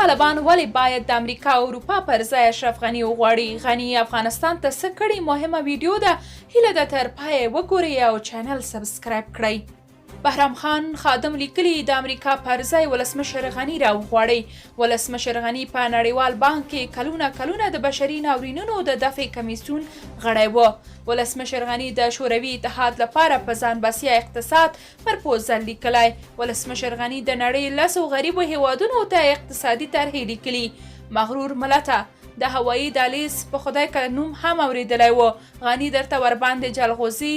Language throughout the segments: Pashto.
طالبان ولې باید د امریکا او اروپا پر ځای اشرف غني وغواړي؟ غني افغانستان ته څه کړي؟ مهمه ویډیو ده، هیله ده تر پایه وګورئ او چینل سبسکرایب کړئ. بهرام خان خادم لیکلي د امریکا پر ځای ولسمشر غني راوغواړئ. ولسمشر غني په نړیوال بانک کې کلونه د بشري ناورینونو د دفع کمیسیون غړی و. ولسمشر غني د شوروي اتحاد لپاره په ځان بسیا اقتصاد پرپوزل لیکلی. ولسمشر غني د نړۍ 10 غریبو هیوادونو ته اقتصادي طرحې لیکلي. مغرور ملته د هوایي دهلیز په خدای که نوم هم اوریدلی و. غني درته ورباندې جلغوزي،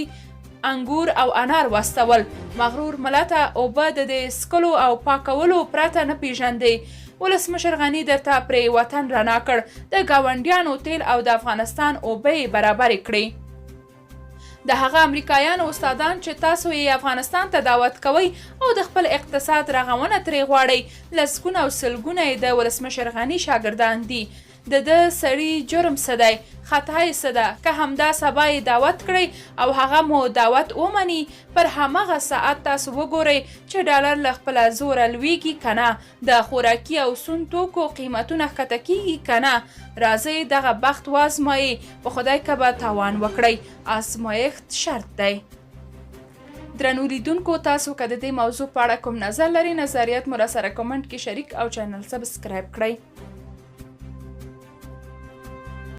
انګور او انار واستول. مغرور ملته اوبه د دې څکلو او پاکولو پرته نه پیژندې. ولسمشر غني درته پرې وطن رڼا کړ. د ګاونډیانو تیل او د افغانستان اوبه یې برابرې کړې. د هغه امریکایانو استادان چې تاسو یې افغانستان ته دعوت کوئ او د خپل اقتصاد رغونه ترې غواړئ، لسګونه او سلګونه یې د ولسمشر غني شاګردان دي. د سړي جرم څه دی؟ خطا یې څه ده؟ که همدا سبا یې دعوت کړئ او هغه مو دعوت ومني، پر همغه ساعت تاسو وګورئ چې ډالر له خپله زوره لویږي که نه، د خوراکي او سون توکو قیمتونه ښکته کیږي که نه. راځئ دغه بخت وازمایئ، په خدای که به تاوان وکړئ. ازمایښت شرط دی. درنو لیدونکو، تاسو که د دې موضوع په اړه کوم نظر لرئ، نظریات مو راسره کمنټ کې شریک او چینل سبسکرایب کړئ.